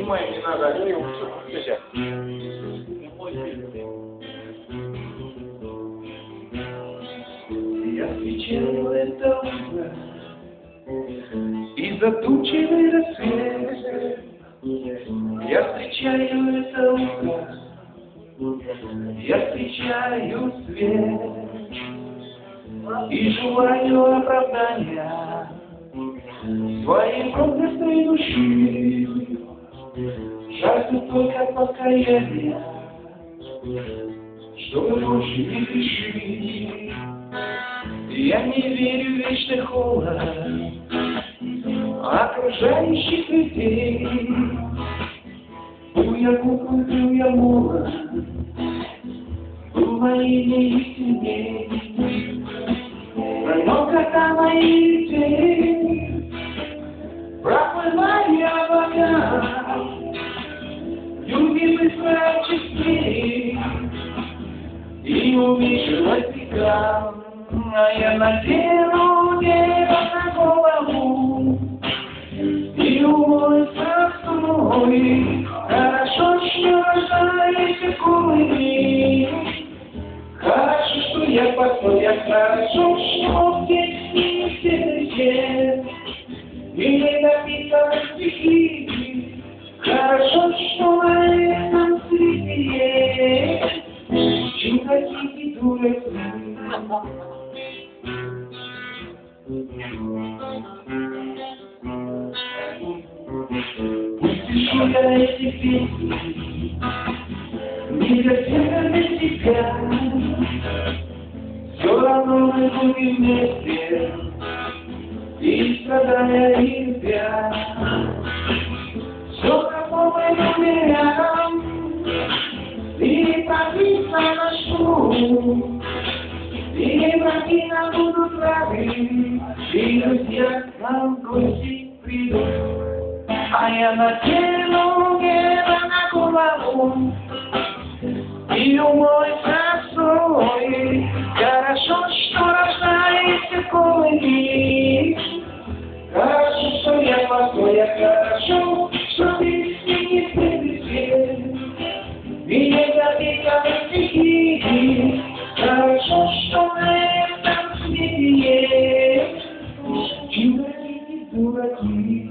Снимай, не надо, они все. Я встречаю это утро и задумчивый рассвет. Я встречаю это утро, я встречаю свет и желаю оправдания своей проклятой души. Жажду только покаяния, чтобы больше не грешить. Я не верю в вечный холод окружающих людей. Был я куклой, был я молод, был моей истиной. Но когда мои идеи проплывали облака, любимый чистей, и уменьшилась века. А я надену дерево на голову и умоюсь мной. Хорошо, что рождались кулы, хорошо, что я посмотрел, хорошо, что в тексте все и не написаны стихи. Хорошо, что на этом свете чудо и дураки. Пусть пишу я эти песни не для всех, для себя. Все равно мы будем вместе и страдая и любя. Все равно мы умеряем и пробиться на шум. И враги нам будут рады, и друзья нам гости придут. А я надену небо на голову и умоюсь солью. Хорошо, что рождается колыбель. Хорошо, что я покоя, хорошо, что ты не прилетел. И не запеканы стихи. Хорошо, что на этом свете есть чудаки и дураки.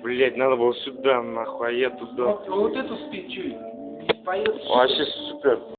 Блять, надо было сюда, нахуй, а я туда. Вот эту спичь, поет. Вообще супер.